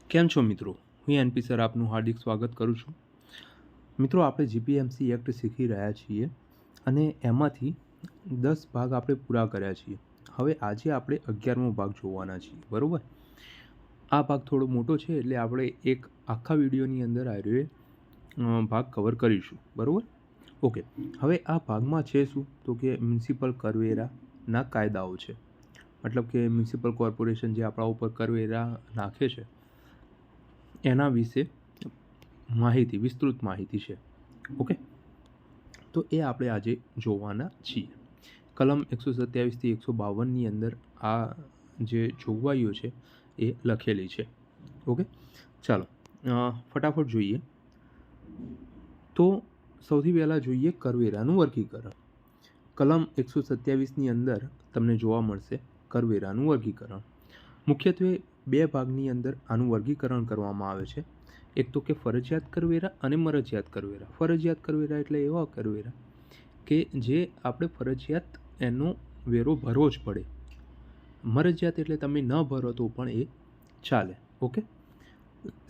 કેમ છો મિત્રો? હું એનપી સર આપનું હાર્દિક સ્વાગત કરું છું. મિત્રો, આપણે જીપીએમસી એક્ટ શીખી રહ્યા છીએ અને એમાંથી 10 ભાગ આપણે પૂરા કર્યા છીએ. હવે આજે આપણે 11મો ભાગ જોવાના છીએ, બરાબર? આ ભાગ થોડો મોટો છે એટલે આપણે એક આખા વિડીયોની અંદર ભાગ કવર કરીશું, બરાબર? ઓકે. હવે આ ભાગમાં છે શું તો કે મ્યુનિસિપલ કરવેરાના કાયદાઓ છે. મતલબ કે મ્યુનિસિપલ કોર્પોરેશન જે આપણા ઉપર કરવેરા નાખે છે એના વિશે વિસ્તૃત માહિતી છે. ઓકે, તો એ આપણે આજે જોવાના છીએ. કલમ 127 થી 152ની અંદર આ જે જોગવાઈઓ છે એ લખેલી છે. ઓકે, ચાલો ફટાફટ જોઈએ. તો સૌથી પહેલાં જોઈએ કરવેરાનું વર્ગીકરણ. કલમ 127ની અંદર તમને જોવા મળશે કરવેરાનું વર્ગીકરણ. મુખ્યત્વે 2 ભાગની અંદર આનું વર્ગીકરણ કરવામાં આવે છે. એક તો કે ફરજિયાત કરવેરા અને મરજિયાત કરવેરા. ફરજિયાત કરવેરા એટલે એવા કરવેરા કે જે આપણે ફરજિયાત એનો વેરો ભરવો જ પડે. મરજિયાત એટલે તમે ન ભરો તો પણ એ ચાલે. ઓકે,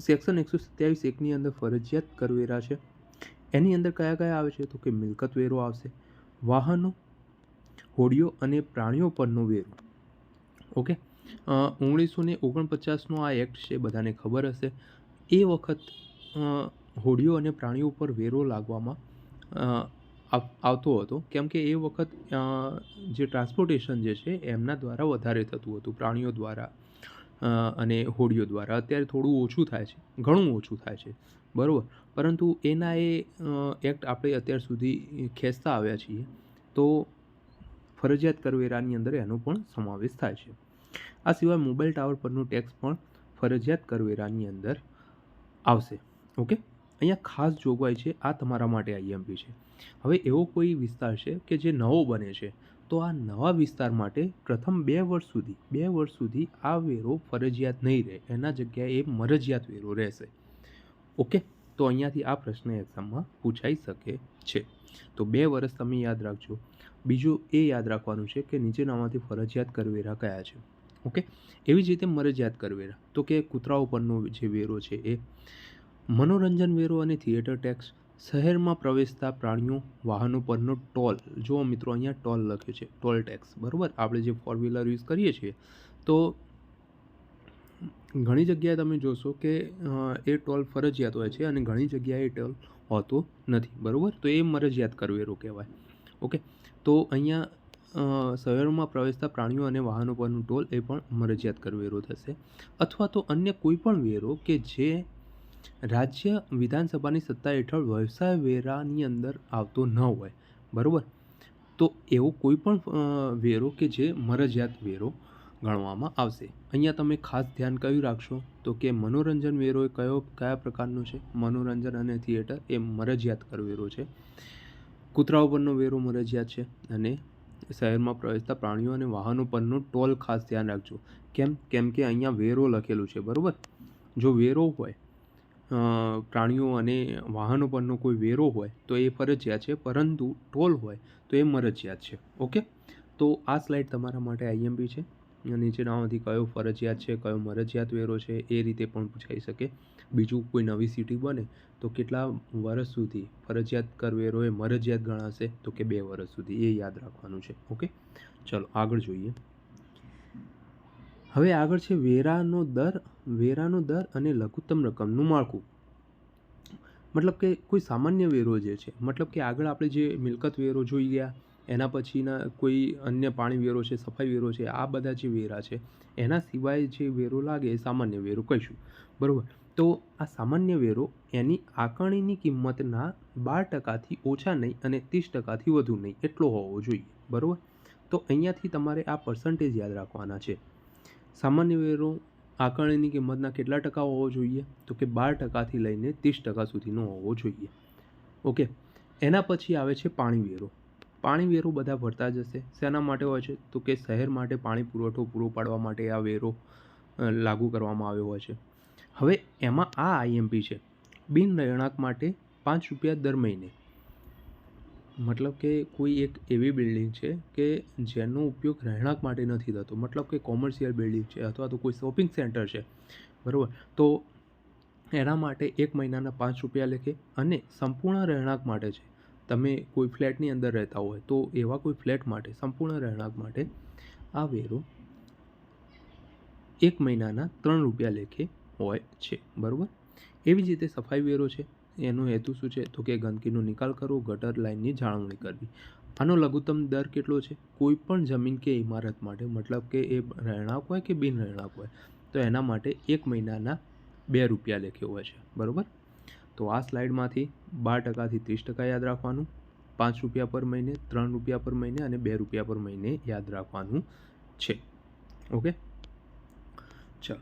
સેક્શન 127(1) ની અંદર ફરજિયાત કરવેરા છે. એની અંદર કયા કયા આવે છે તો કે મિલકત વેરો આવશે, વાહનો, હોડીઓ અને પ્રાણીઓ પરનો વેરો. ઓકે, 1949નો આ એક્ટ છે, બધાને ખબર હશે. એ વખત હોડીઓ અને પ્રાણીઓ પર વેરો લાગવામાં આવતો હતો, કેમ કે એ વખત જે ટ્રાન્સપોર્ટેશન જે છે એમના દ્વારા વધારે થતું હતું, પ્રાણીઓ દ્વારા અને હોડીઓ દ્વારા. અત્યારે થોડું ઓછું થાય છે, ઘણું ઓછું થાય છે, બરાબર. પરંતુ એના એક્ટ આપણે અત્યાર સુધી ખેંચતા આવ્યા છીએ, તો ફરજિયાત કરવેરાની અંદર એનો પણ સમાવેશ થાય છે. આ સિવાય મોબાઈલ ટાવર પરનો ટેક્સ પણ ફરજિયાત કરવેરાની અંદર આવશે. ઓકે, અહીંયા ખાસ જોગવાઈ છે, આ તમારા માટે આઈએમપી છે. હવે એવો કોઈ વિસ્તાર છે કે જે નવો બને છે, તો આ નવા વિસ્તાર માટે પ્રથમ 2 વર્ષ સુધી આ વેરો ફરજિયાત નહીં રહે, એના જગ્યાએ એ મરજિયાત વેરો રહેશે. ઓકે, તો અહીંયાથી આ પ્રશ્ન એક્ઝામમાં પૂછાઈ શકે છે. તો 2 વર્ષ તમે યાદ રાખજો. બીજું એ યાદ રાખવાનું છે કે નીચેનામાંથી ફરજિયાત કરવેરા કયા છે. ઓકે, એવી જ રીતે મરજિયાત કરવેરા તો કે કૂતરાઓ પરનો જે વેરો છે એ, મનોરંજન વેરો અને થિયેટર ટેક્સ, શહેરમાં પ્રવેશતા પ્રાણીઓ, વાહનો પરનો ટોલ. જો મિત્રો, અહીંયા ટોલ લખ્યું છે, ટોલ ટેક્સ, બરાબર. આપણે જે 4 વ્હીલર યુઝ કરીએ છીએ તો ઘણી જગ્યાએ તમે જોશો કે એ ટોલ ફરજિયાત હોય છે અને ઘણી જગ્યાએ ટોલ હોતો નથી, બરાબર. તો એ મરજિયાત કરવેરો કહેવાય. ઓકે, તો અહીંયા શહેરોમાં પ્રવેશતા પ્રાણીઓ અને વાહનો પરનું ટોલ એ પણ મરજિયાત કરવેરો થશે. અથવા તો અન્ય કોઈ પણ વેરો કે જે રાજ્ય વિધાનસભાની સત્તા હેઠળ વ્યવસાય વેરાની અંદર આવતો ન હોય, બરાબર. તો એવો કોઈ પણ વેરો કે જે મરજિયાત વેરો ગણવામાં આવશે. અહીંયા તમે ખાસ ધ્યાન કયું રાખશો તો કે મનોરંજન વેરો એ કયા પ્રકારનો છે? મનોરંજન અને થિયેટર એ મરજિયાત કરવેરો છે. કૂતરાઓ પરનો વેરો મરજિયાત છે અને શહેરમાં પ્રવેશતા પ્રાણીઓ અને વાહનો પરનો ટોલ ખાસ ધ્યાન રાખજો. કેમ કે અહીંયા વેરો લખેલું છે, બરાબર. જો વેરો હોય, પ્રાણીઓ અને વાહનો પરનો કોઈ વેરો હોય તો એ ફરજિયાત છે, પરંતુ ટોલ હોય તો એ મરજિયાત છે. ઓકે, તો આ સ્લાઇડ તમારા માટે આઈએમપી છે. નીચેનામાંથી કયો ફરજિયાત છે, કયો મરજિયાત વેરો છે, એ રીતે પણ પૂછાઈ શકે. બીજું, કોઈ નવી સિટી બને તો કેટલા વર્ષ સુધી ફરજિયાત કરવેરો એ મરજિયાત ગણાશે તો કે 2 વર્ષ સુધી. એ યાદ રાખવાનું છે. ઓકે, ચલો આગળ જોઈએ. હવે આગળ છે વેરાનો દર અને લઘુત્તમ રકમનું માળખું. મતલબ કે કોઈ સામાન્ય વેરો જે છે, મતલબ કે આગળ આપણે જે મિલકત વેરો જોઈ ગયા, એના પછીના કોઈ અન્ય પાણી વેરો છે, સફાઈ વેરો છે, આ બધા જે વેરા છે એના સિવાય જે વેરો લાગે એ સામાન્ય વેરો કહીશું, બરાબર. તો આ સામાન્ય વેરો એની આકારણીની કિંમતના 12%થી ઓછા નહીં અને 30%થી વધુ નહીં એટલો હોવો જોઈએ, બરાબર. તો અહીંયાથી તમારે આ પર્સન્ટેજ યાદ રાખવાના છે. સામાન્ય વેરો આકારણીની કિંમતના કેટલા ટકા હોવો જોઈએ તો કે 12%થી લઈને 30% સુધીનો હોવો જોઈએ. ઓકે, એના પછી આવે છે પાણી વેરો. પાણી વેરો બધા ભરતા જ હશે. શેના માટે હોય છે તો કે શહેર માટે પાણી પુરવઠો પૂરો પાડવા માટે આ વેરો લાગુ કરવામાં આવ્યો હોય છે. હવે એમાં આ આઈએમપી છે, બિન રહેણાંક માટે ₹5 દર મહિને. મતલબ કે કોઈ એક એવી બિલ્ડિંગ છે કે જેનો ઉપયોગ રહેણાંક માટે નથી થતો, મતલબ કે કોમર્શિયલ બિલ્ડિંગ છે અથવા તો કોઈ શોપિંગ સેન્ટર છે, બરાબર. તો એના માટે 1 મહિનાના 5 રૂપિયા લેખે, અને સંપૂર્ણ રહેણાંક માટે છે, તમે કોઈ ફ્લેટની અંદર રહેતા હોય તો એવા કોઈ ફ્લેટ માટે સંપૂર્ણ રહેણાંક માટે આ વેરો 1 મહિનાના 3 રૂપિયા લેખે હોય છે, બરાબર. એવી જ રીતે સફાઈ વેરો છે, એનો હેતુ શું છે તો કે ગંદકીનો નિકાલ કરવો, ગટર લાઇનની જાળવણી કરવી. આનો લઘુત્તમ દર કેટલો છે? કોઈ પણ જમીન કે ઇમારત માટે, મતલબ કે એ રહેણાંક હોય કે બિન રહેણાંક હોય, તો એના માટે 1 મહિનાના 2 રૂપિયા લેખે હોય છે, બરાબર. તો આ સ્લાઇડમાંથી 12%થી 30% યાદ રાખવાનું, 5 રૂપિયા પર મહિને, 3 રૂપિયા પર મહિને અને 2 રૂપિયા પર મહિને યાદ રાખવાનું છે. ઓકે, ચલો.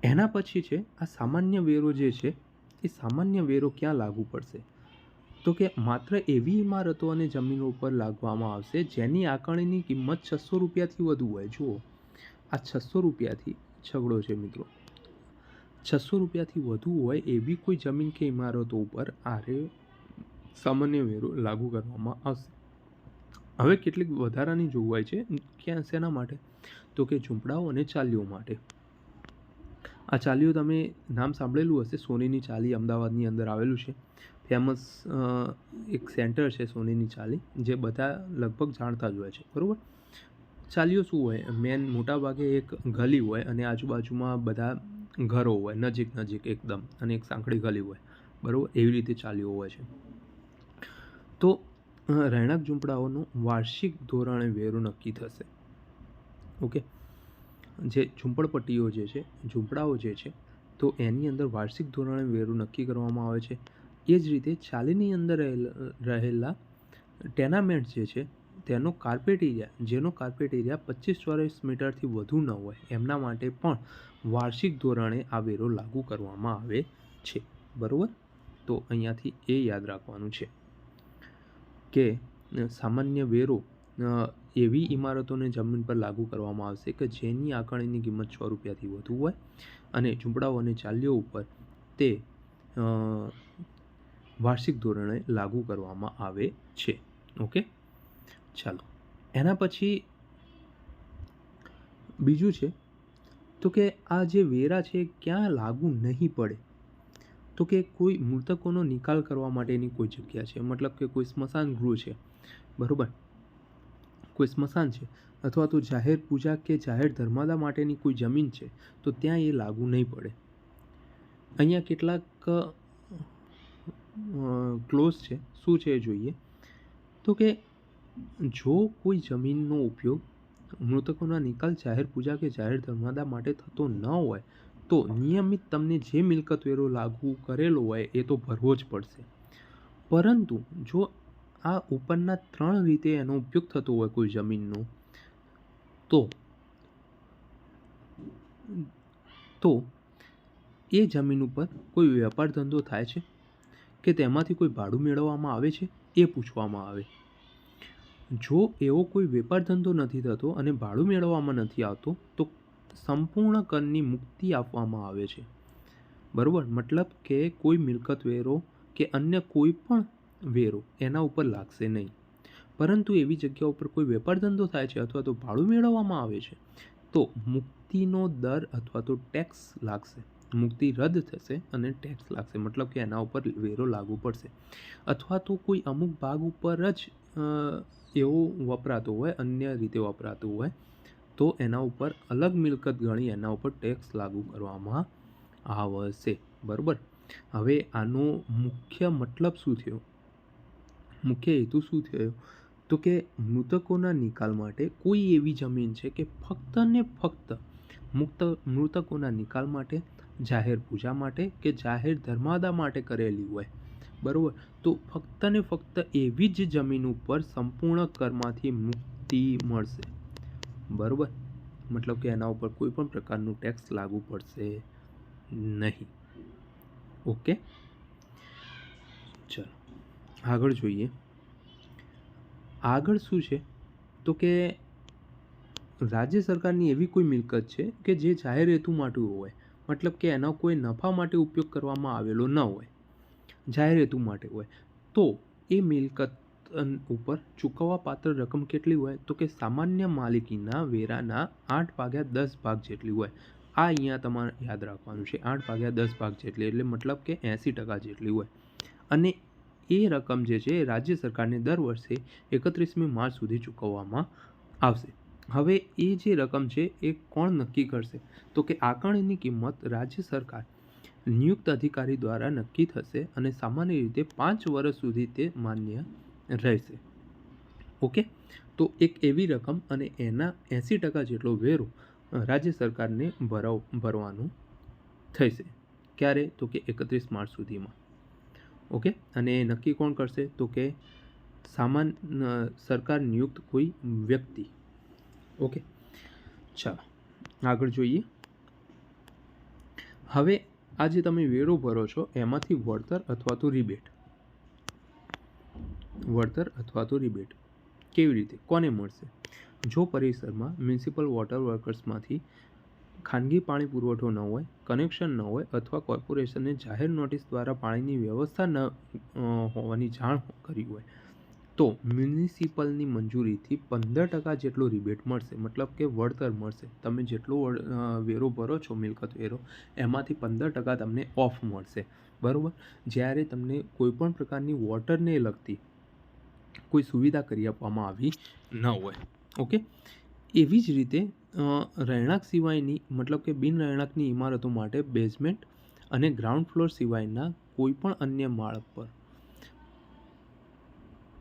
એના પછી છે આ સામાન્ય વેરો જે છે, એ સામાન્ય વેરો ક્યાં લાગુ પડશે? તો કે માત્ર એવી ઇમારતો અને જમીનો ઉપર લાગવામાં આવશે જેની આકારણીની કિંમત 600 રૂપિયાથી વધુ હોય. જુઓ, આ 600 રૂપિયાથી છગડો છે મિત્રો, 600 રૂપિયાથી વધુ હોય એવી કોઈ જમીન કે ઇમારતો ઉપર આરે સામાન્ય વેરો લાગુ કરવામાં આવશે. હવે કેટલીક વધારાની જોગવાઈ છે, ક્યાં શેના માટે? તો કે ઝૂંપડાઓ અને ચાલીઓ માટે. આ ચાલીઓ તમે નામ સાંભળેલું હશે, સોનીની ચાલી અમદાવાદની અંદર આવેલું છે, ફેમસ એક સેન્ટર છે સોનીની ચાલી, જે બધા લગભગ જાણતા જ હોય છે, બરાબર. ચાલીઓ શું હોય? મેન મોટાભાગે એક ગલી હોય અને આજુબાજુમાં બધા ઘરો હોય, નજીક નજીક એકદમ, અને એક સાંકડી ગલી હોય, બરાબર. એવી રીતે ચાલીઓ હોય છે. તો રહેણાંક ઝૂંપડાઓનો વાર્ષિક ધોરણે વેરો નક્કી થશે. ઓકે, જે ઝૂંપડપટ્ટીઓ જે છે, ઝૂંપડાઓ જે છે, તો એની અંદર વાર્ષિક ધોરણે વેરો નક્કી કરવામાં આવે છે. એ જ રીતે ચાલીની અંદર રહેલા ટેનામેન્ટ જે છે, તેનો કાર્પેટ એરિયા, જેનો કાર્પેટ એરિયા 25 ચોરસ મીટરથી વધુ ન હોય, એમના માટે પણ વાર્ષિક ધોરણે આ વેરો લાગુ કરવામાં આવે છે, બરાબર. તો અહીંયાથી એ યાદ રાખવાનું છે કે સામાન્ય વેરો એવી ઇમારતોને જમીન પર લાગુ કરવામાં આવશે કે જેની આકારણીની કિંમત 6 રૂપિયાથી વધુ હોય, અને ઝૂંપડાઓ અને ચાલીઓ ઉપર તે વાર્ષિક ધોરણે લાગુ કરવામાં આવે છે. ઓકે, ચાલો. એના પછી બીજું છે તો કે આ જે વેરા છે ક્યાં લાગુ નહીં પડે? તો કે કોઈ મૃતકોનો નિકાલ કરવા માટેની કોઈ જગ્યા છે, મતલબ કે કોઈ સ્મશાન ગૃહ છે, બરાબર, કોઈ સ્મશાન છે, અથવા તો જાહેર પૂજા કે જાહેર ધર્માદા માટેની કોઈ જમીન છે, તો ત્યાં એ લાગુ નહીં પડે. અહીંયા કેટલાક ક્લોઝ છે, શું છે એ જોઈએ. તો કે જો કોઈ જમીનનો ઉપયોગ મૃતકોના નિકાલ, જાહેર પૂજા કે જાહેર ધર્માદા માટે થતો ન હોય, તો નિયમિત તમને જે મિલકત વેરો લાગુ કરેલો હોય એ તો ભરવો જ પડશે. પરંતુ જો આ ઉપરના 3 રીતે એનો ઉપયોગ થતો હોય કોઈ જમીનનો, તો એ જમીન ઉપર કોઈ વેપાર ધંધો થાય છે કે તેમાંથી કોઈ ભાડું મેળવવામાં આવે છે, એ પૂછવામાં આવે. જો એવો કોઈ વેપાર ધંધો નથી થતો અને ભાડું મેળવવામાં નથી આવતો, તો સંપૂર્ણ કરની મુક્તિ આપવામાં આવે છે, બરાબર. મતલબ કે કોઈ મિલકત વેરો કે અન્ય કોઈ પણ વેરો એના ઉપર લાગશે નહીં. પરંતુ એવી જગ્યા ઉપર કોઈ વેપાર ધંધો થાય છે અથવા તો ભાડું મેળવવામાં આવે છે, તો મુક્તિનો દર અથવા તો ટેક્સ લાગશે. મુક્તિ રદ થશે અને ટેક્સ લાગશે, મતલબ કે એના ઉપર વેરો લાગુ પડશે. અથવા તો કોઈ અમુક ભાગ ઉપર જ એવો વપરાતો હોય, અન્ય રીતે વપરાતો હોય, તો એના ઉપર અલગ મિલકત ગણી એના ઉપર ટેક્સ લાગુ કરવામાં આવશે, બરાબર. હવે આનો મુખ્ય મતલબ શું થયો, મુખ્ય હેતુ શું થયો? તો કે મૃતકોના નિકાલ માટે કોઈ એવી જમીન છે કે ફક્ત ને ફક્ત મૃતકોના નિકાલ માટે, જાહેર પૂજા માટે કે જાહેર ધર્માદા માટે કરેલી હોય, બરાબર, તો ફક્ત ને ફક્ત એવી જ જમીન ઉપર સંપૂર્ણ કરમાંથી મુક્તિ મળશે, બરાબર. મતલબ કે એના ઉપર કોઈ પણ પ્રકારનું ટેક્સ લાગુ પડશે નહીં. ઓકે, ચલો આગળ જોઈએ. આગળ શું છે તો કે રાજ્ય સરકારની એવી કોઈ મિલકત છે કે જે જાહેર હેતુ માટે હોય, મતલબ કે એનો કોઈ નફા માટે ઉપયોગ કરવામાં આવેલો ન હોય, જાહેર હેતુ માટે હોય, તો એ મિલકત ઉપર ચૂકવવા પાત્ર રકમ કેટલી હોય? તો કે સામાન્ય માલિકીના વેરાના 8/10 જેટલી હોય. આ અહીંયા તમારે યાદ રાખવાનું છે, 8/10 જેટલી, એટલે મતલબ કે 80% જેટલી હોય. અને એ રકમ જે છે એ રાજ્ય સરકારને દર વર્ષે 31મી માર્ચ સુધી ચૂકવવામાં આવશે. હવે એ જે રકમ છે એ કોણ નક્કી કરશે? તો કે આકારણીની કિંમત રાજ્ય સરકાર નિયુક્ત અધિકારી દ્વારા નક્કી થશે અને સામાન્ય રીતે 5 વર્ષ સુધી તે માન્ય રહેશે. ઓકે, તો એક એવી રકમ અને એના 80% જેટલો વેરો રાજ્ય સરકારને ભરવાનું થશે. ક્યારે? તો કે 31 માર્ચ સુધીમાં. ઓકે, અને એ નક્કી કોણ કરશે? તો કે સરકાર નિયુક્ત કોઈ વ્યક્તિ. ઓકે, ચાલો આગળ જોઈએ. હવે આ જે તમે વેરો ભરો છો એમાંથી વળતર અથવા તો રિબેટ કેવી રીતે, કોને મળશે? જો પરિસરમાં મ્યુનિસિપલ વોટર વર્કર્સમાંથી ખાનગી પાણી પુરવઠો ન હોય, કનેક્શન ન હોય અથવા કોર્પોરેશનને જાહેર નોટિસ દ્વારા પાણીની વ્યવસ્થા ન હોવાની જાણ કરી હોય તો મ્યુનિસિપલની મંજૂરીથી 15% જેટલો રિબેટ મળશે, મતલબ કે વળતર મળશે. તમે જેટલો વેરો ભરો છો, મિલકત વેરો, એમાંથી 15% તમને ઓફ મળશે. બરાબર. જ્યારે તમને કોઈપણ પ્રકારની વોટરને લગતી કોઈ સુવિધા કરી આપવામાં આવી ન હોય. ઓકે, એવી જ રીતે રહેણાંક સિવાયની, મતલબ કે બિન રહેણાંકની ઇમારતો માટે બેઝમેન્ટ અને ગ્રાઉન્ડ ફ્લોર સિવાયના કોઈપણ અન્ય માળ પર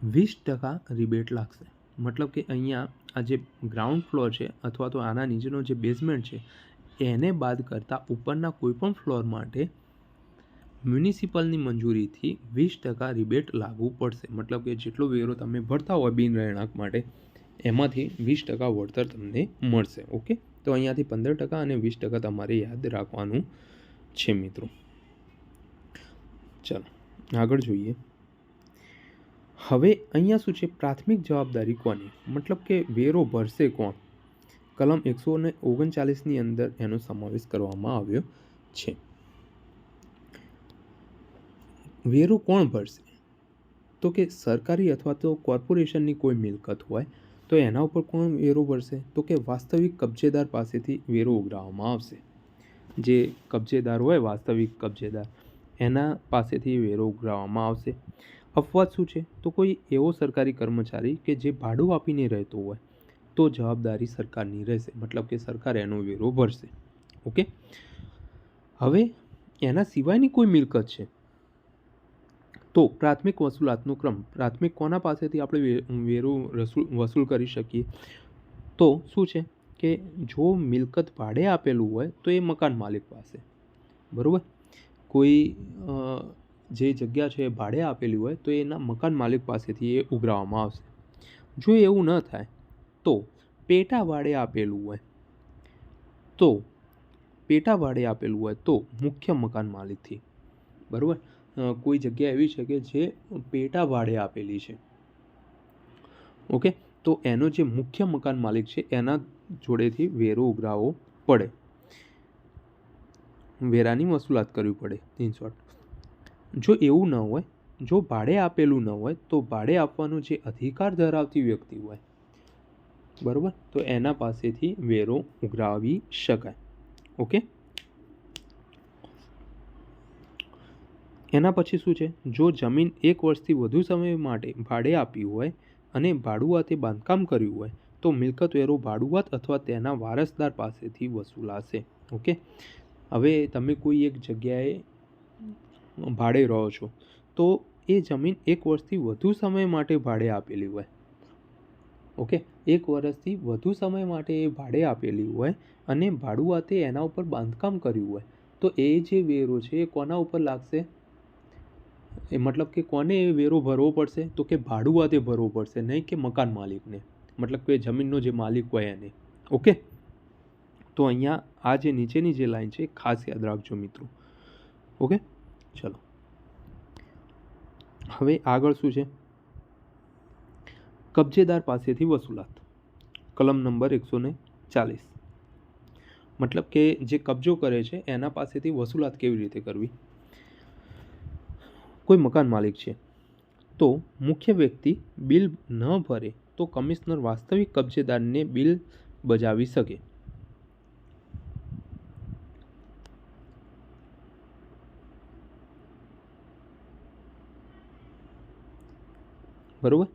20% રિબેટ લાગશે. મતલબ કે અહીંયા આ જે ગ્રાઉન્ડ ફ્લોર છે અથવા તો આના નીચેનો જે બેઝમેન્ટ છે એને બાદ કરતાં ઉપરના કોઈપણ ફ્લોર માટે મ્યુનિસિપલની મંજૂરીથી 20% રિબેટ લાગુ પડશે. મતલબ કે જેટલો વેરો તમે ભરતા હોય બિન રહેણાંક માટે એમાંથી 20% વળતર તમને મળશે. ઓકે, તો અહીંયાથી 15% અને 20% તમારે યાદ રાખવાનું છે મિત્રો. ચાલો આગળ જોઈએ. હવે અહીંયા શું છે? પ્રાથમિક જવાબદારી કોની? મતલબ કે વેરો ભરશે કોણ? કલમ 139ની અંદર એનો સમાવેશ કરવામાં આવ્યો છે. વેરો કોણ ભરશે? તો કે સરકારી અથવા તો કોર્પોરેશનની કોઈ મિલકત હોય તો એના ઉપર કોણ વેરો ભરશે? તો કે વાસ્તવિક કબજેદાર પાસેથી વેરો ઉઘરાવવામાં આવશે. જે કબજેદાર હોય, વાસ્તવિક કબજેદાર, એના પાસેથી વેરો ઉઘરાવવામાં આવશે. અપવાદ શું છે? તો કોઈ એવો સરકારી કર્મચારી કે જે ભાડું આપીને રહેતો હોય તો જવાબદારી સરકારની રહેશે, મતલબ કે સરકાર એનો વેરો ભરશે. ઓકે, હવે એના સિવાયની કોઈ મિલકત છે તો પ્રાથમિક વસૂલાતનો ક્રમ. પ્રાથમિક કોના પાસેથી આપણે વેરો વસૂલ કરી શકીએ? તો શું છે કે જો મિલકત ભાડે આપેલું હોય તો એ મકાન માલિક પાસે, બરાબર. કોઈ જે જગ્યા છે ભાડે આપેલી હોય તો એના મકાન માલિક પાસેથી એ ઉઘરાવવામાં આવશે. જો એવું ન થાય તો પેટા ભાડે આપેલું હોય તો મુખ્ય મકાન માલિકથી, બરાબર. કોઈ જગ્યા એવી છે કે જે પેટા ભાડે આપેલી છે, ઓકે, તો એનો જે મુખ્ય મકાન માલિક છે એના જોડેથી વેરો ઉઘરાવવો પડે, વેરાની વસૂલાત કરવી પડે. ઇન શોર્ટ, જો એવું ન હોય, જો ભાડે આપેલું ન હોય તો ભાડે આપવાનો જે અધિકાર ધરાવતી વ્યક્તિ હોય, બરાબર, તો એના પાસેથી વેરો ઉઘરાવી શકાય. ઓકે, એના પછી શું છે? જો જમીન 1 વર્ષથી વધુ સમય માટે ભાડે આપી હોય અને ભાડુઆતે બાંધકામ કર્યું હોય તો મિલકત વેરો ભાડુઆત અથવા તેના વારસદાર પાસેથી વસૂલાશે. ઓકે, હવે તમે કોઈ એક જગ્યાએ ભાડે રહો છો તો એ જમીન 1 વર્ષથી વધુ સમય માટે ભાડે આપેલી હોય. ઓકે, 1 વર્ષથી વધુ સમય માટે એ ભાડે આપેલી હોય અને ભાડુઆતે એના ઉપર બાંધકામ કર્યું હોય તો એ જે વેરો છે એ કોના ઉપર લાગશે? એ મતલબ કે કોને એ વેરો ભરવો પડશે? તો કે ભાડુઆતે ભરવો પડશે, નહીં કે મકાન માલિકને, મતલબ કે જમીનનો જે માલિક હોય એને. ઓકે, તો અહીંયા આ જે નીચેની જે લાઈન છે ખાસ યાદ રાખજો મિત્રો. ઓકે, ચલો હવે આગળ શું છે? કબજેદાર પાસેથી વસૂલાત. કલમ નંબર 140. મતલબ કે જે કબજો કરે છે એના પાસેથી વસૂલાત કેવી રીતે કરવી? કોઈ મકાન માલિક છે તો મુખ્ય વ્યક્તિ બિલ ન ભરે તો કમિશનર વાસ્તવિક કબજેદારને બિલ બજાવી શકે. બરોબર.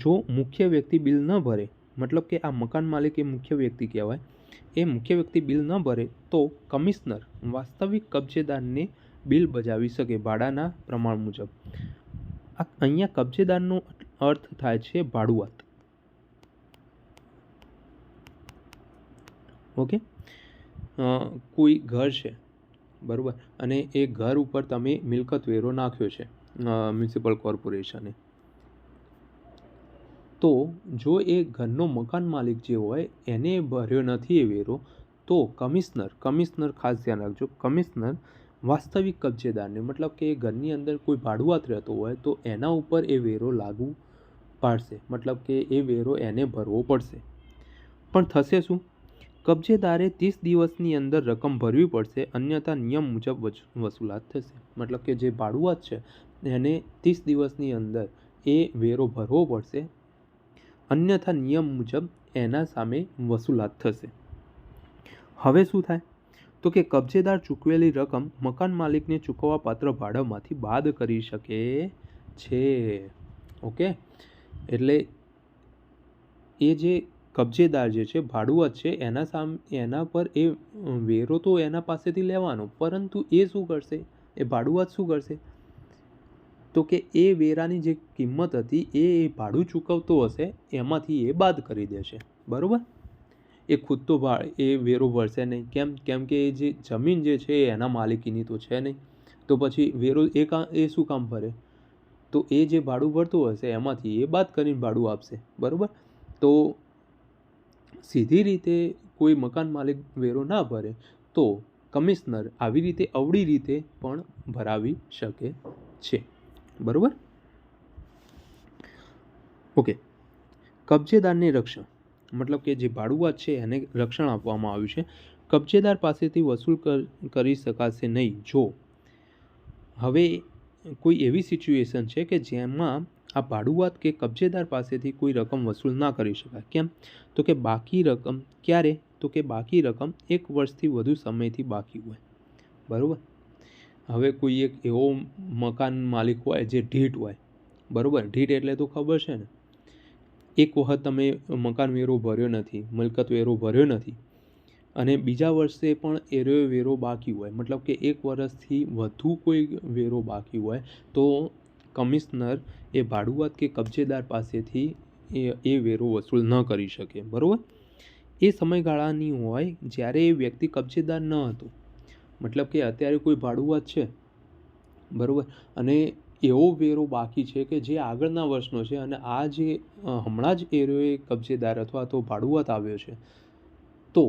જો મુખ્ય વ્યક્તિ બિલ ન ભરે, મતલબ કે આ મકાન માલિક એ મુખ્ય વ્યક્તિ કહેવાય, એ મુખ્ય વ્યક્તિ બિલ ન ભરે તો કમિશનર વાસ્તવિક કબજેદારને બિલ બજાવી શકે ભાડાના પ્રમાણ મુજબ. અહીંયા કબજેદારનો અર્થ થાય છે ભાડુઆત. ઓકે. કોઈ ઘર છે, બરાબર, અને એ ઘર ઉપર તમે મિલકત વેરો નાખ્યો છે મ્યુનિસિપલ કોર્પોરેશને. તો જો એ ઘરનો મકાન માલિક જે હોય એને ભર્યો નથી એ વેરો, તો કમિશનર ખાસ ધ્યાન રાખજો, કમિશનર વાસ્તવિક કબજેદારને, મતલબ કે ઘરની અંદર કોઈ ભાડુઆત રહેતો હોય તો એના ઉપર એ વેરો લાગુ પાડશે, મતલબ કે એ વેરો એને ભરવો પડશે. પણ થશે શું? કબજેદારે 30 દિવસની અંદર રકમ ભરવી પડશે, અન્યથા નિયમ મુજબ વસૂલાત થશે. મતલબ કે જે ભાડુઆત છે એને 30 દિવસની અંદર એ વેરો ભરવો પડશે, અન્યથા નિયમ મુજબ એના સામે વસૂલાત થશે. હવે શું થાય? તો કે કબજેદાર ચૂકવેલી રકમ મકાન માલિકને ચૂકવવા પાત્ર ભાડામાંથી બાદ કરી શકે છે. ઓકે, એટલે એ જે કબજેદાર જે છે, ભાડુઆત છે, એના પર એ વેરો તો એના પાસેથી લેવાનો, પરંતુ એ શું કરશે? એ ભાડુઆત શું કરશે? તો કે એ વેરાની જે કિંમત હતી એ ભાડું ચૂકવતો હશે એમાંથી એ બાદ કરી દેશે. બરાબર. એ ખુદ તો એ વેરો ભરશે નહીં. કેમ કે એ જે જમીન જે છે એના માલિકીની તો છે નહીં, તો પછી વેરો એ શું કામ ભરે? તો એ જે ભાડું ભરતો હશે એમાંથી એ બાદ કરીને ભાડું આપશે. બરાબર. તો સીધી રીતે કોઈ મકાન માલિક વેરો ના ભરે તો કમિશનર આવી રીતે અવળી રીતે પણ ભરાવી શકે છે. બરાબર. ઓકે. કબજેદારને રક્ષણ, મતલબ કે જે ભાડુઆત છે એને રક્ષણ આપવામાં આવ્યું છે. કબજેદાર પાસેથી વસૂલ કરી શકાશે નહીં જો હવે કોઈ એવી સિચ્યુએશન છે કે જેમાં આ ભાડુઆત કે કબજેદાર પાસેથી કોઈ રકમ વસૂલ ના કરી શકાય. કેમ? તો કે બાકી રકમ ક્યારે? તો કે બાકી રકમ 1 વર્ષથી વધુ સમયથી બાકી હોય. બરાબર. હવે કોઈ એક એવો મકાન માલિક હોય જે ઢીઠ હોય, બરાબર, ઢીઠ એટલે તો ખબર છે ને, એક વખત તમે મકાન વેરો ભર્યો નથી, મિલકત વેરો ભર્યો નથી, અને બીજા વર્ષે પણ એ વેરો બાકી હોય, મતલબ કે 1 વર્ષથી વધુ કોઈ વેરો બાકી હોય, તો કમિશનર એ ભાડુઆત કે કબજેદાર પાસેથી એ વેરો વસૂલ ન કરી શકે. બરાબર. એ સમયગાળાની હોય જ્યારે એ વ્યક્તિ કબજેદાર ન હતો, મતલબ કે અત્યારે કોઈ ભાડુઆત છે, બરાબર, અને એવો વેરો બાકી છે કે જે આગળના વર્ષનો છે, અને આ જે હમણાં જ એરિયોએ કબજેદાર અથવા તો ભાડુઆત આવ્યો છે, તો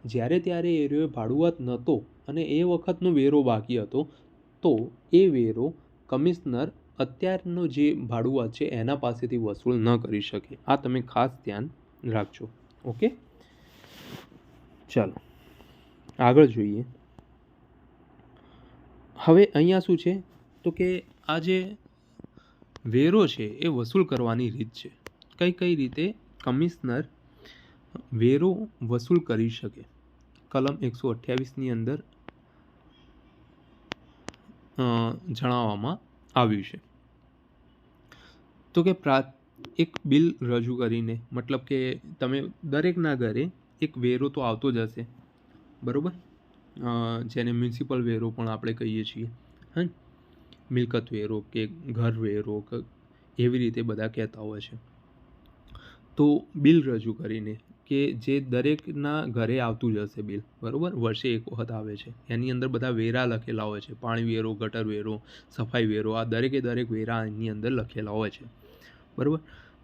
ત્યારે એરિયોએ ભાડુઆત નહોતો અને એ વખતનો વેરો બાકી હતો, તો એ વેરો કમિશનર અત્યારનો જે ભાડુઆત છે એના પાસેથી વસૂલ ન કરી શકે. આ તમે ખાસ ધ્યાન રાખજો. ઓકે, ચાલો આગળ જોઈએ. હવે અહીંયા શું છે? તો કે આ જે વેરો છે એ વસૂલ કરવાની રીત છે. કઈ રીતે કમિશનર વેરો વસૂલ કરી શકે? કલમ 128ની અંદર જણાવવામાં આવ્યું છે. તો કે એક બિલ રજૂ કરીને, મતલબ કે તમે દરેકના ઘરે એક વેરો તો આવતો જ હશે, બરાબર, જેને મ્યુનિસિપલ વેરો પણ આપણે કહીએ છીએ, હા, મિલકત વેરો કે ઘર વેરો એવી રીતે બધા કહેતા હોય છે. તો બિલ રજૂ કરીને કે જે દરેકના ઘરે આવતું જ હશે બિલ, બરાબર, વર્ષે 1 વખત આવે છે, એની અંદર બધા વેરા લખેલા હોય છે, પાણી વેરો, ગટર વેરો, સફાઈ વેરો, આ દરેકે દરેક વેરા એની અંદર લખેલા હોય છે. બરાબર.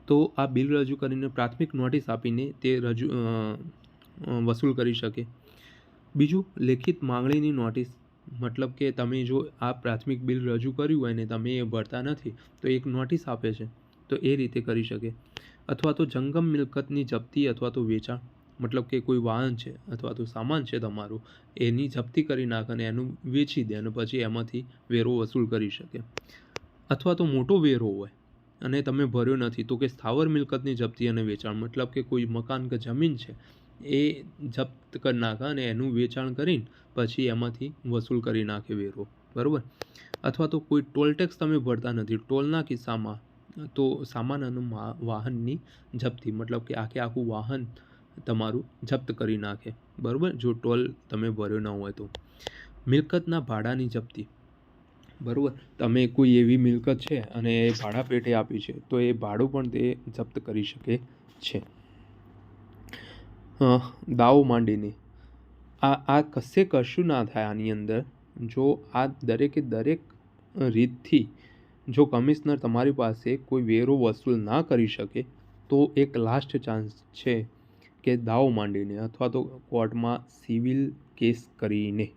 તો આ બિલ રજૂ કરીને પ્રાથમિક નોટિસ આપીને તે વસૂલ કરી શકે. બીજું, લેખિત માંગણીની નોટિસ, મતલબ કે તમે જો આ પ્રાથમિક બિલ રજૂ કર્યું હોય ને તમે એ ભરતા નથી તો એક નોટિસ આપે છે, તો એ રીતે કરી શકે. અથવા તો જંગમ મિલકતની જપ્તી અથવા તો વેચાણ, મતલબ કે કોઈ વાહન છે અથવા તો સામાન છે તમારું, એની જપ્તી કરી નાખે અને એનું વેચી દે અને પછી એમાંથી વેરો વસૂલ કરી શકે. અથવા તો મોટો વેરો હોય અને તમે ભર્યો નથી, તો કે સ્થાવર મિલકતની જપ્તી અને વેચાણ, મતલબ કે કોઈ મકાન કે જમીન છે એ જપ્ત કરી નાખે અને એનું વેચાણ કરીને પછી એમાંથી વસૂલ કરી નાખે વેરો, બરાબર. અથવા તો કોઈ ટોલ ટેક્સ તમે ભરતા નથી, ટોલના કિસ્સામાં તો સામાન અને વાહનની જપ્તી, મતલબ કે આખું વાહન તમારું જપ્ત કરી નાખે, બરાબર, જો ટોલ તમે ભર્યો ન હોય તો. મિલકતના ભાડાની જપ્તી, બરાબર, તમે કોઈ એવી મિલકત છે અને એ ભાડા પેટે આપી છે તો એ ભાડું પણ તે જપ્ત કરી શકે છે. દાવો માંડીને આ કશું ના થાય આની અંદર, જો આ દરેકે દરેક રીતથી જો કમિશનર તમારી પાસે કોઈ વેરો વસૂલ ના કરી શકે તો એક લાસ્ટ ચાન્સ છે કે દાવો માંડીને અથવા તો કોર્ટમાં સિવિલ કેસ કરીને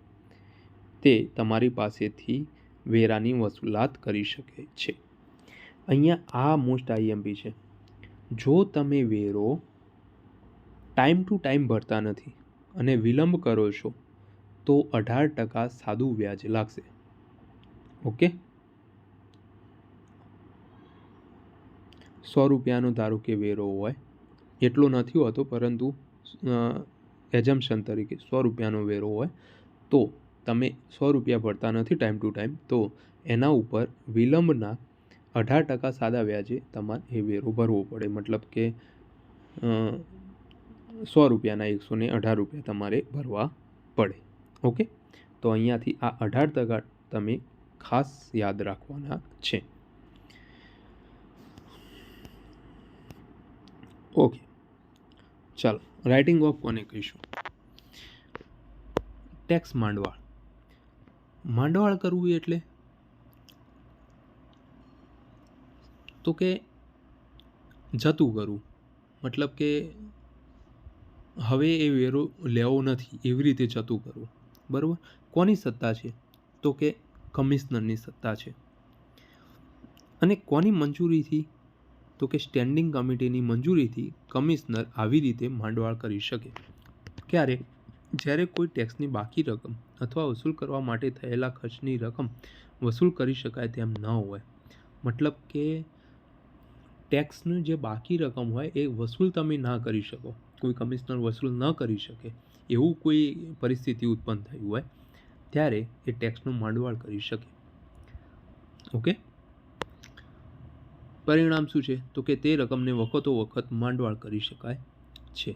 તે તમારી પાસેથી વેરાની વસૂલાત કરી શકે છે. અહીંયા આ મોસ્ટ આઈએમપી છે. જો તમે વેરો ટાઈમ ટુ ટાઈમ ભરતા નથી અને વિલંબ કરો છો તો 18% સાદું વ્યાજ લાગશે. ઓકે, 100 રૂપિયાનો ધારો કે વેરો હોય, એટલો નથી હોતો પરંતુ એઝમ્પશન તરીકે 100 રૂપિયાનો વેરો હોય તો તમે 100 રૂપિયા ભરતા નથી ટાઈમ ટુ ટાઈમ, તો એના ઉપર વિલંબના 18% સાદા વ્યાજે તમારે એ વેરો ભરવો પડે, મતલબ કે 100 રૂપિયાના 118 રૂપિયા તમારે ભરવા પડે. ઓકે, તો અહીંયાથી આ 18% તમે ખાસ યાદ રાખવાના છે. ઓકે, ચાલો રાઇટિંગ ઓફ કોને કહીશું? ટેક્સ માંડવાળ કરવું એટલે તો કે જતું કરવું, મતલબ કે હવે એ વેરો લેવો નથી એવી રીતે જતું કરવું, બરાબર. કોની સત્તા છે? તો કે કમિશનરની સત્તા છે. અને કોની મંજૂરીથી? તો કે સ્ટેન્ડિંગ કમિટીની મંજૂરીથી કમિશનર આવી રીતે માંડવાળ કરી શકે. ક્યારે? જ્યારે કોઈ ટેક્સની બાકી રકમ અથવા વસૂલ કરવા માટે થયેલા ખર્ચની રકમ વસૂલ કરી શકાય તેમ ન હોય, મતલબ કે ટેક્સનું જે બાકી રકમ હોય એ વસૂલ તમે ના કરી શકો, કોઈ કમિશનર વસૂલ ન કરી શકે એવું કોઈ પરિસ્થિતિ ઉત્પન્ન થઈ હોય ત્યારે એ ટેક્સનું માંડવાળ કરી શકે. ઓકે, પરિણામ શું છે? તો કે તે રકમને વખતો વખત માંડવાળ કરી શકાય છે.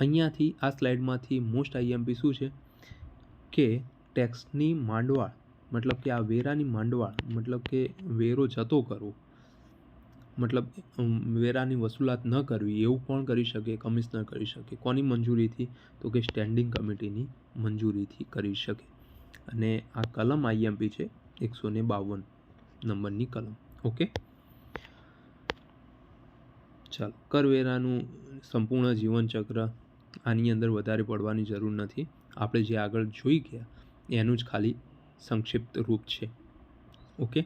અહીંયાથી આ સ્લાઇડમાંથી મોસ્ટ આઈએમપી શું છે કે ટેક્સની માંડવાળ, મતલબ કે આ વેરાની માંડવાળ, મતલબ કે વેરો જતો કરવો, મતલબ વેરાની વસૂલાત ન કરવી, એવું કોણ કરી શકે? કમિશનર કરી શકે. કોની મંજૂરીથી? તો કે સ્ટેન્ડિંગ કમિટીની મંજૂરીથી કરી શકે. અને આ કલમ આઈએમપી છે 152 નંબરની કલમ. ઓકે, ચાલો, કરવેરાનું સંપૂર્ણ જીવનચક્ર આની અંદર વધારે પડવાની જરૂર નથી, આપણે જે આગળ જોઈ ગયા એનું જ ખાલી સંક્ષિપ્ત રૂપ છે. ઓકે,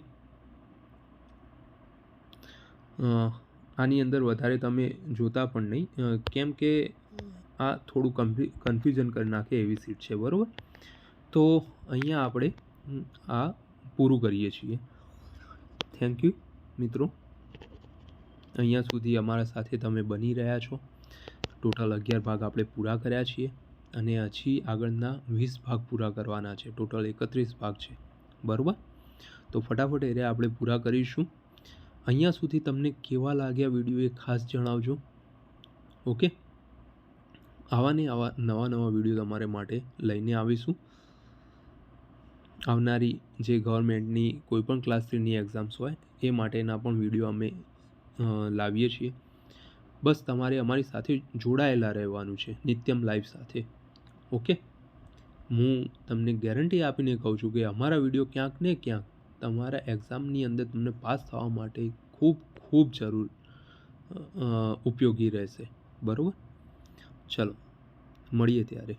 આની અંદર વધારે તમે જોતા પણ નહીં, કેમ કે આ થોડું કન્ફ્યુઝન કરી નાખે એવી સીટ છે, બરાબર. તો અહીંયા આપણે આ પૂરું કરીએ છીએ. થેન્ક યુ મિત્રો, અહીંયા સુધી અમારા સાથે તમે બની રહ્યા છો. ટોટલ 11 ભાગ આપણે પૂરા કર્યા છીએ અને હજી આગળના 20 ભાગ પૂરા કરવાના છે. ટોટલ 31 ભાગ છે, બરાબર. તો ફટાફટ એને આપણે પૂરા કરીશું. અહીંયા સુધી તમને કેવા લાગ્યા વિડીયો એ ખાસ જણાવજો. ઓકે, આવા નવા વિડીયો તમારે માટે લઈને આવીશું. આવનારી જે ગવર્મેન્ટની કોઈ પણ ક્લાસ 3ની એક્ઝામ્સ હોય એ માટેના પણ વિડીયો અમે લાવીએ છીએ. બસ તમારે અમારી સાથે જોડાયેલા રહેવાનું છે, નિત્યમ લાઈવ સાથે. ઓકે, હું તમને ગેરંટી આપીને કહું છું કે અમારા વિડીયો ક્યાંક ને ક્યાંક તમારા એક્ઝામની અંદર તમને પાસ થવા માટે ખૂબ ઉપયોગી રહેશે, બરાબર. ચલો મળીએ ત્યારે.